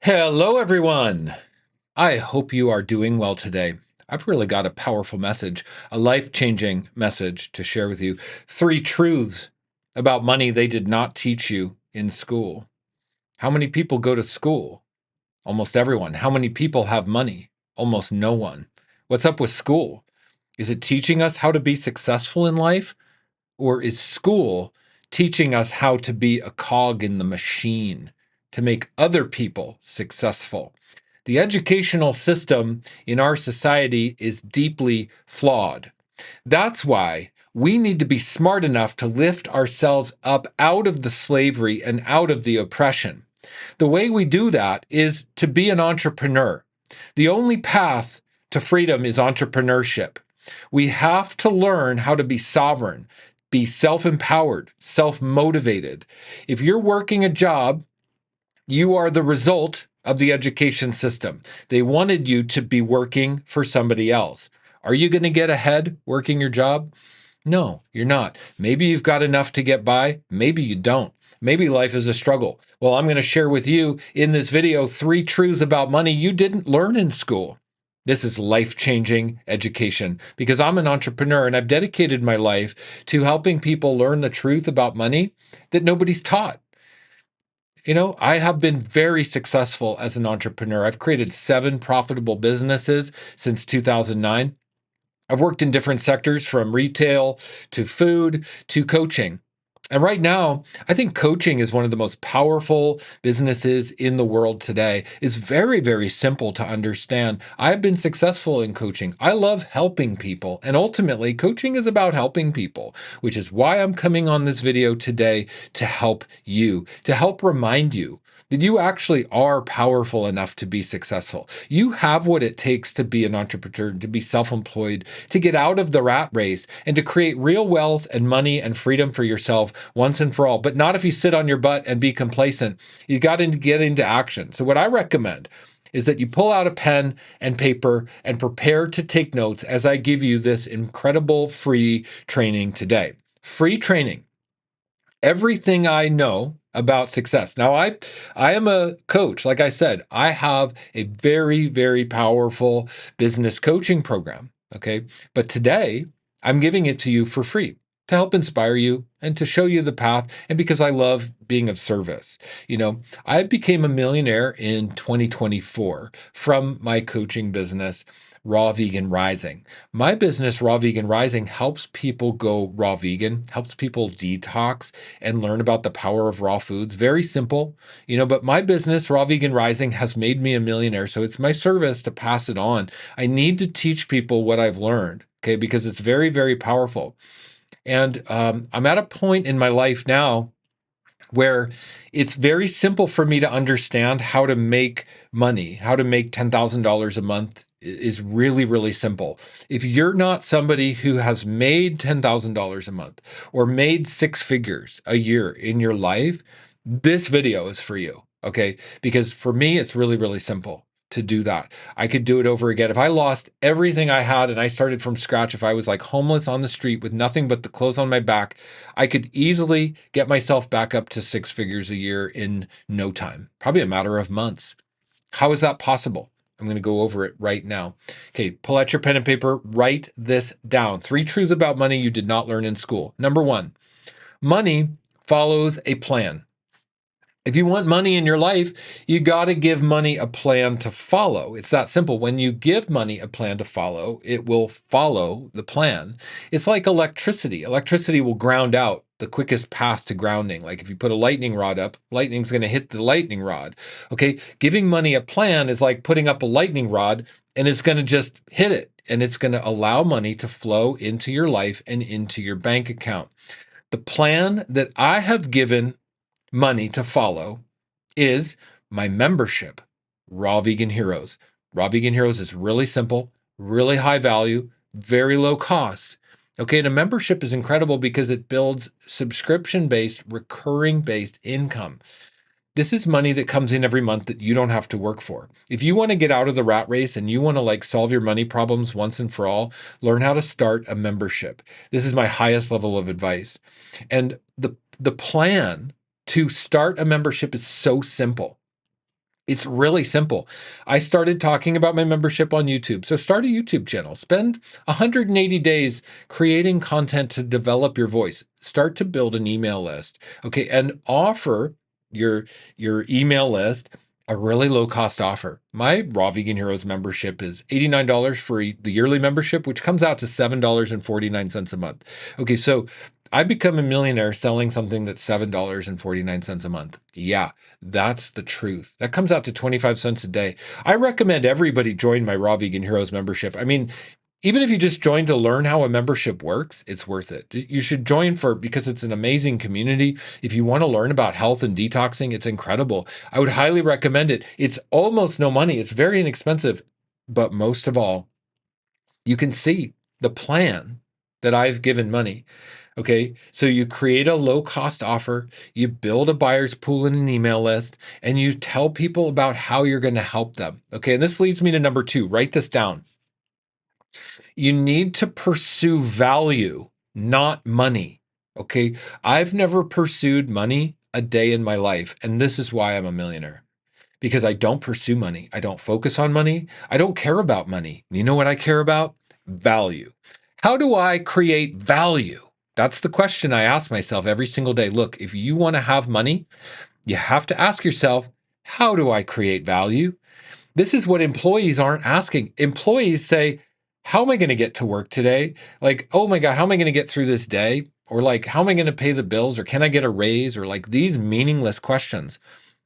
Hello, everyone. I hope you are doing well today. I've really got a powerful message, a life changing message to share with you. Three truths about money they did not teach you in school. How many people go to school? Almost everyone. How many people have money? Almost no one. What's up with school? Is it teaching us how to be successful in life? Or is school teaching us how to be a cog in the machine to make other people successful? The educational system in our society is deeply flawed. That's why we need to be smart enough to lift ourselves up out of the slavery and out of the oppression. The way we do that is to be an entrepreneur. The only path to freedom is entrepreneurship. We have to learn how to be sovereign, be self empowered, self motivated. If you're working a job, you are the result of the education system. They wanted you to be working for somebody else. Are you going to get ahead working your job? No, you're not. Maybe you've got enough to get by. Maybe you don't. Maybe life is a struggle. Well, I'm going to share with you in this video three truths about money you didn't learn in school. This is life-changing education because I'm an entrepreneur and I've dedicated my life to helping people learn the truth about money that nobody's taught. I have been very successful as an entrepreneur. I've created 7 profitable businesses since 2009. I've worked in different sectors from retail to food to coaching. And right now, I think coaching is one of the most powerful businesses in the world today. It's very, very simple to understand. I've been successful in coaching. I love helping people. And ultimately, coaching is about helping people, which is why I'm coming on this video today to help you, to help remind you that you actually are powerful enough to be successful. You have what it takes to be an entrepreneur, to be self-employed, to get out of the rat race, and to create real wealth and money and freedom for yourself once and for all. But not if you sit on your butt and be complacent. You got to get into action. So what I recommend is that you pull out a pen and paper and prepare to take notes as I give you this incredible free training today. Free training. Everything I know about success. Now, I am a coach. Like I said, I have a very, very powerful business coaching program. Okay. But today, I'm giving it to you for free to help inspire you and to show you the path. And because I love being of service. I became a millionaire in 2024 from my coaching business, Raw Vegan Rising. My business, Raw Vegan Rising, helps people go raw vegan, helps people detox and learn about the power of raw foods. Very simple, but my business, Raw Vegan Rising, has made me a millionaire. So it's my service to pass it on. I need to teach people what I've learned, okay, because it's very, very powerful. And I'm at a point in my life now where it's very simple for me to understand how to make money, how to make $10,000 a month is really, really simple. If you're not somebody who has made $10,000 a month or made 6 figures a year in your life, this video is for you, okay? Because for me, it's really, really simple to do that. I could do it over again. If I lost everything I had and I started from scratch, if I was like homeless on the street with nothing but the clothes on my back, I could easily get myself back up to 6 figures a year in no time, probably a matter of months. How is that possible? I'm going to go over it right now. Okay, pull out your pen and paper, write this down. 3 truths about money you did not learn in school. Number 1, money follows a plan. If you want money in your life, you got to give money a plan to follow. It's that simple. When you give money a plan to follow, it will follow the plan. It's like electricity. Electricity will ground out the quickest path to grounding. Like if you put a lightning rod up, lightning's going to hit the lightning rod. Okay. Giving money a plan is like putting up a lightning rod and it's going to just hit it and it's going to allow money to flow into your life and into your bank account. The plan that I have given money to follow is my membership, Raw Vegan Heroes. Raw Vegan Heroes is really simple, really high value, very low cost. Okay, and a membership is incredible because it builds subscription-based, recurring-based income. This is money that comes in every month that you don't have to work for. If you want to get out of the rat race and you want to solve your money problems once and for all, learn how to start a membership. This is my highest level of advice. And the plan to start a membership is so simple. It's really simple. I started talking about my membership on YouTube. So start a YouTube channel. Spend 180 days creating content to develop your voice. Start to build an email list. Okay, and offer your your email list a really low cost offer. My Raw Vegan Heroes membership is $89 for the yearly membership, which comes out to $7.49 a month. Okay, so I become a millionaire selling something that's $7.49 a month. Yeah, that's the truth. That comes out to 25 cents a day. I recommend everybody join my Raw Vegan Heroes membership. I mean, even if you just join to learn how a membership works, it's worth it. You should join because it's an amazing community. If you want to learn about health and detoxing, it's incredible. I would highly recommend it. It's almost no money. It's very inexpensive. But most of all, you can see the plan that I've given money. Okay, so you create a low cost offer, you build a buyer's pool in an email list, and you tell people about how you're going to help them. Okay, and this leads me to number 2. Write this down. You need to pursue value, not money. Okay, I've never pursued money a day in my life, and this is why I'm a millionaire. Because I don't pursue money. I don't focus on money. I don't care about money. You know what I care about? Value. How do I create value? That's the question I ask myself every single day. Look, if you want to have money, you have to ask yourself, how do I create value? This is what employees aren't asking. Employees say, how am I going to get to work today? Like, oh my God, how am I going to get through this day? Or like, how am I going to pay the bills? Or can I get a raise? Or like these meaningless questions.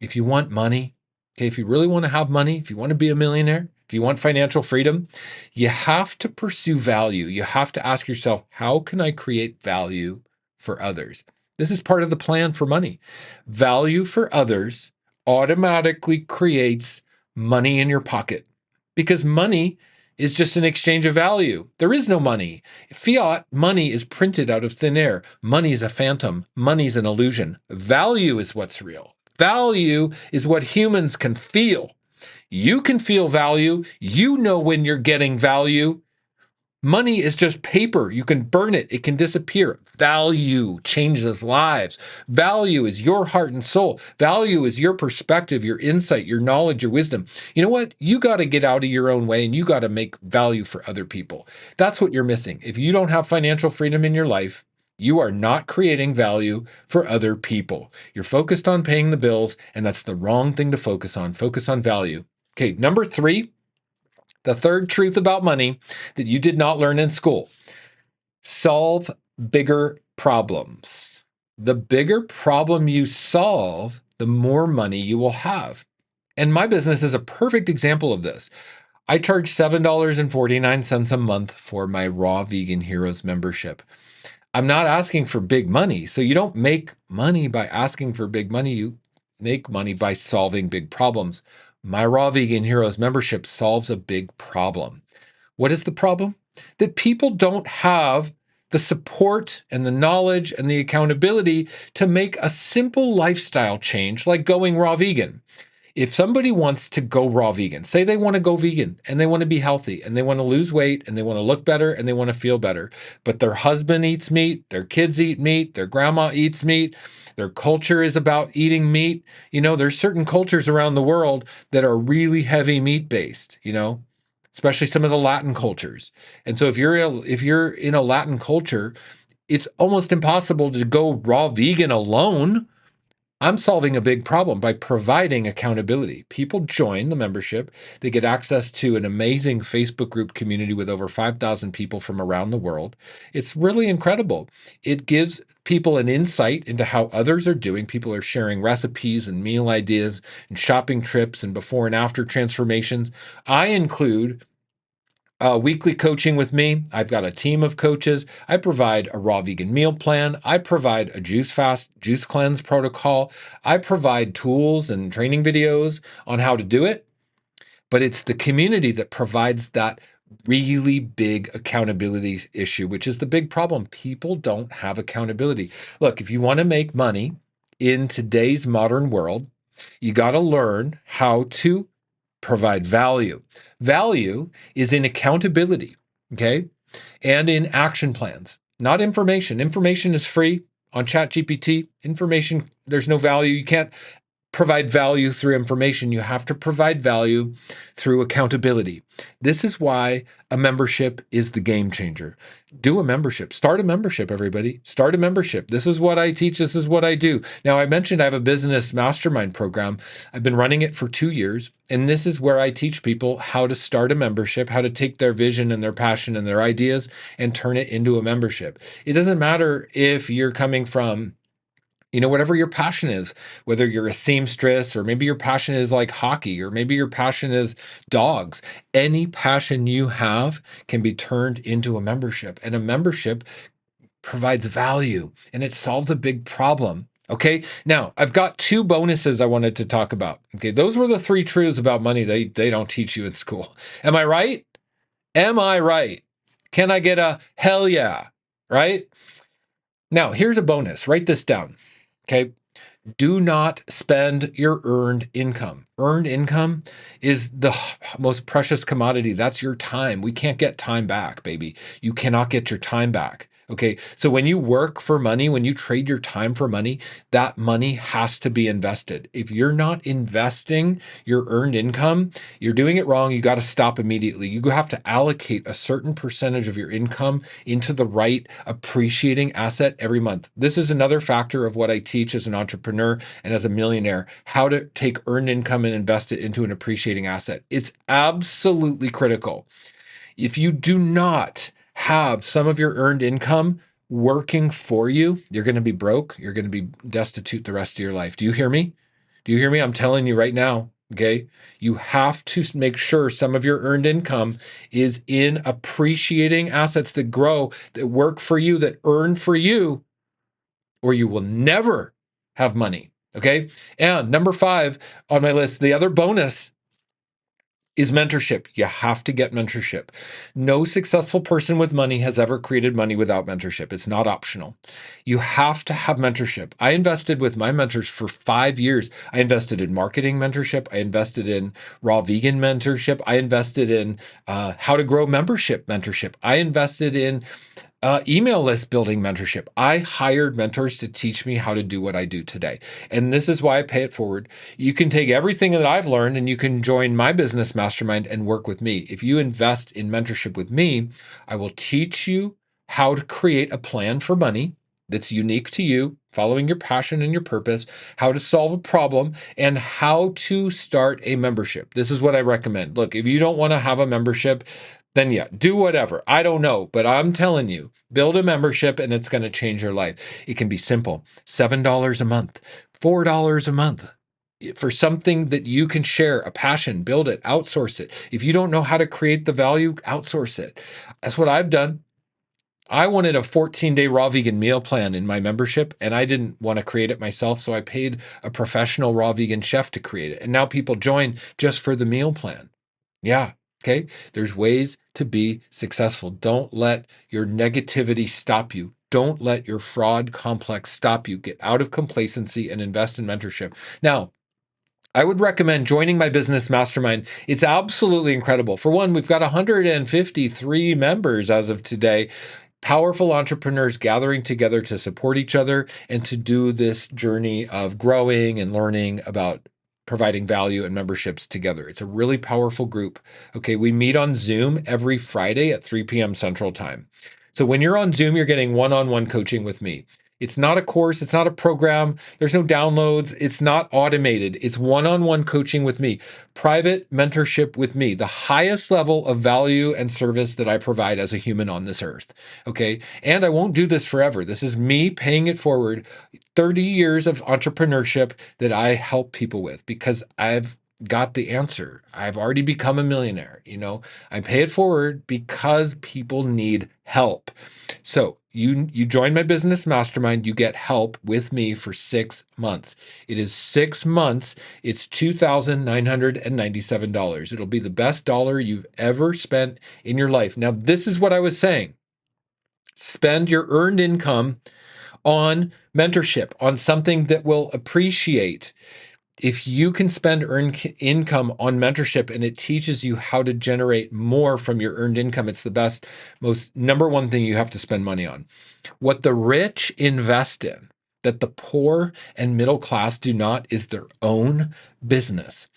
If you want money, okay, if you really want to have money, if you want to be a millionaire, if you want financial freedom, you have to pursue value. You have to ask yourself, how can I create value for others? This is part of the plan for money. Value for others automatically creates money in your pocket because money is just an exchange of value. There is no money. Fiat money is printed out of thin air. Money is a phantom. Money is an illusion. Value is what's real. Value is what humans can feel. You can feel value. You know when you're getting value. Money is just paper. You can burn it. It can disappear. Value changes lives. Value is your heart and soul. Value is your perspective, your insight, your knowledge, your wisdom. You know what? You got to get out of your own way and you got to make value for other people. That's what you're missing. If you don't have financial freedom in your life, you are not creating value for other people. You're focused on paying the bills, and that's the wrong thing to focus on. Focus on value. Okay, number 3. The third truth about money that you did not learn in school: solve bigger problems. The bigger problem you solve, the more money you will have. And my business is a perfect example of this. I charge $7.49 a month for my Raw Vegan Heroes membership. I'm not asking for big money. So you don't make money by asking for big money. You make money by solving big problems. My Raw Vegan Heroes membership solves a big problem. What is the problem? That people don't have the support and the knowledge and the accountability to make a simple lifestyle change like going raw vegan. If somebody wants to go raw vegan, say they want to go vegan and they want to be healthy and they want to lose weight and they want to look better and they want to feel better, but their husband eats meat, their kids eat meat, their grandma eats meat, their culture is about eating meat. You know, there's certain cultures around the world that are really heavy meat based, you know, especially some of the Latin cultures. And so if you're in a Latin culture, it's almost impossible to go raw vegan alone. I'm solving a big problem by providing accountability. People join the membership. They get access to an amazing Facebook group community with over 5,000 people from around the world. It's really incredible. It gives people an insight into how others are doing. People are sharing recipes and meal ideas and shopping trips and before and after transformations. I include weekly coaching with me. I've got a team of coaches. I provide a raw vegan meal plan. I provide a juice fast, juice cleanse protocol. I provide tools and training videos on how to do it. But it's the community that provides that really big accountability issue, which is the big problem. People don't have accountability. Look, if you want to make money in today's modern world, you got to learn how to provide value. Value is in accountability, okay? And in action plans, not information. Information is free on ChatGPT. Information, there's no value. You can't provide value through information. You have to provide value through accountability. This is why a membership is the game changer. Do a membership. Start a membership, everybody. Start a membership. This is what I teach. This is what I do. Now, I mentioned I have a business mastermind program. I've been running it for 2 years, and this is where I teach people how to start a membership, how to take their vision and their passion and their ideas and turn it into a membership. It doesn't matter if you're coming from whatever your passion is, whether you're a seamstress or maybe your passion is like hockey or maybe your passion is dogs, any passion you have can be turned into a membership. And a membership provides value and it solves a big problem. Okay. Now I've got 2 bonuses I wanted to talk about. Okay. Those were the 3 truths about money they don't teach you in school. Am I right? Am I right? Can I get a hell yeah? Right? Now here's a bonus. Write this down. Okay. Do not spend your earned income. Earned income is the most precious commodity. That's your time. We can't get time back, baby. You cannot get your time back. Okay. So when you work for money, when you trade your time for money, that money has to be invested. If you're not investing your earned income, you're doing it wrong. You got to stop immediately. You have to allocate a certain percentage of your income into the right appreciating asset every month. This is another factor of what I teach as an entrepreneur and as a millionaire, how to take earned income and invest it into an appreciating asset. It's absolutely critical. If you do not have some of your earned income working for you, you're going to be broke. You're going to be destitute the rest of your life. Do you hear me? Do you hear me? I'm telling you right now. Okay. You have to make sure some of your earned income is in appreciating assets that grow, that work for you, that earn for you, or you will never have money. Okay. And number 5 on my list, the other bonus is mentorship. You have to get mentorship. No successful person with money has ever created money without mentorship. It's not optional. You have to have mentorship. I invested with my mentors for 5 years. I invested in marketing mentorship. I invested in raw vegan mentorship. I invested in how to grow membership mentorship. I invested in email list building mentorship. I hired mentors to teach me how to do what I do today. And this is why I pay it forward. You can take everything that I've learned and you can join my business mastermind and work with me. If you invest in mentorship with me, I will teach you how to create a plan for money that's unique to you, following your passion and your purpose, how to solve a problem, and how to start a membership. This is what I recommend. Look, if you don't want to have a membership, then yeah, do whatever. I don't know, but I'm telling you, build a membership and it's going to change your life. It can be simple. $7 a month, $4 a month for something that you can share, a passion, build it, outsource it. If you don't know how to create the value, outsource it. That's what I've done. I wanted a 14-day raw vegan meal plan in my membership, and I didn't want to create it myself, so I paid a professional raw vegan chef to create it. And now people join just for the meal plan. Yeah. Okay. There's ways to be successful. Don't let your negativity stop you. Don't let your fraud complex stop you. Get out of complacency and invest in mentorship. Now, I would recommend joining my business mastermind. It's absolutely incredible. For one, we've got 153 members as of today. Powerful entrepreneurs gathering together to support each other and to do this journey of growing and learning about providing value and memberships together. It's a really powerful group. Okay, we meet on Zoom every Friday at 3 p.m. Central Time. So when you're on Zoom, you're getting one-on-one coaching with me. It's not a course. It's not a program. There's no downloads. It's not automated. It's one-on-one coaching with me, private mentorship with me, the highest level of value and service that I provide as a human on this earth. Okay. And I won't do this forever. This is me paying it forward. 30 years of entrepreneurship that I help people with because I've got the answer. I've already become a millionaire. I pay it forward because people need help. So you join my business mastermind, you get help with me for 6 months. It is 6 months. It's $2,997. It'll be the best dollar you've ever spent in your life. Now, this is what I was saying. Spend your earned income on mentorship, on something that will appreciate. If you can spend earned income on mentorship and it teaches you how to generate more from your earned income, it's the most number one thing you have to spend money on. What the rich invest in, that the poor and middle class do not is their own business.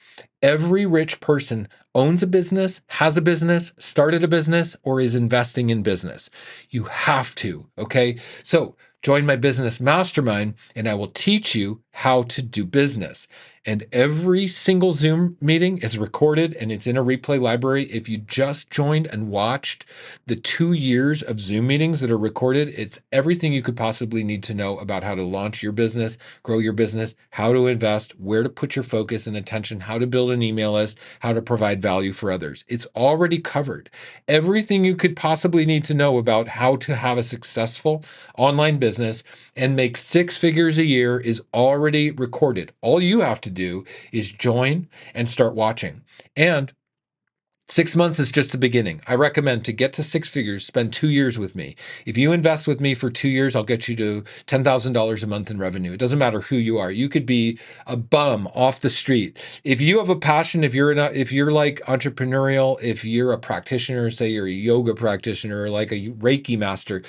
Every rich person owns a business, has a business, started a business, or is investing in business. You have to, okay? So join my business mastermind and I will teach you how to do business. And every single Zoom meeting is recorded and it's in a replay library. If you just joined and watched the 2 years of Zoom meetings that are recorded, it's everything you could possibly need to know about how to launch your business, grow your business, how to invest, where to put your focus and attention, how to build an email list, how to provide value for others. It's already covered. Everything you could possibly need to know about how to have a successful online business and make 6 figures a year is already recorded. All you have to do is join and start watching. And 6 months is just the beginning. I recommend to get to 6 figures, spend 2 years with me. If you invest with me for 2 years, I'll get you to $10,000 a month in revenue. It doesn't matter who you are. You could be a bum off the street. If you have a passion, if you're like entrepreneurial, if you're a practitioner, say you're a yoga practitioner, or like a Reiki master,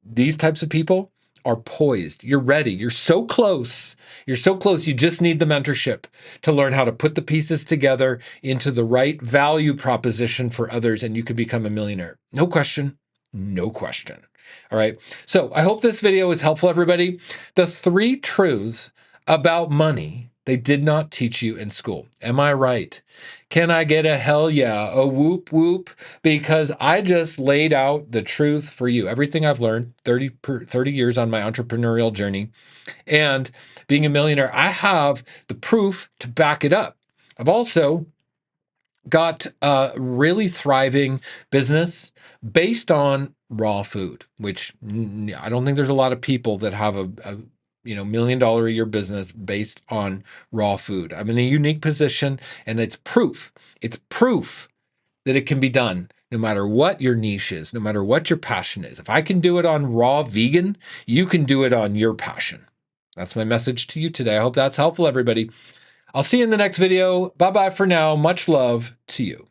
these types of people are poised. You're ready. You're so close. You're so close. You just need the mentorship to learn how to put the pieces together into the right value proposition for others, and you can become a millionaire. No question. No question. All right. So I hope this video is helpful, everybody. The 3 truths about money they did not teach you in school. Am I right? Can I get a hell yeah, a whoop whoop? Because I just laid out the truth for you. Everything I've learned 30 years on my entrepreneurial journey and being a millionaire, I have the proof to back it up. I've also got a really thriving business based on raw food, which I don't think there's a lot of people that have a $1 million a year business based on raw food. I'm in a unique position, and it's proof. It's proof that it can be done no matter what your niche is, no matter what your passion is. If I can do it on raw vegan, you can do it on your passion. That's my message to you today. I hope that's helpful, everybody. I'll see you in the next video. Bye-bye for now. Much love to you.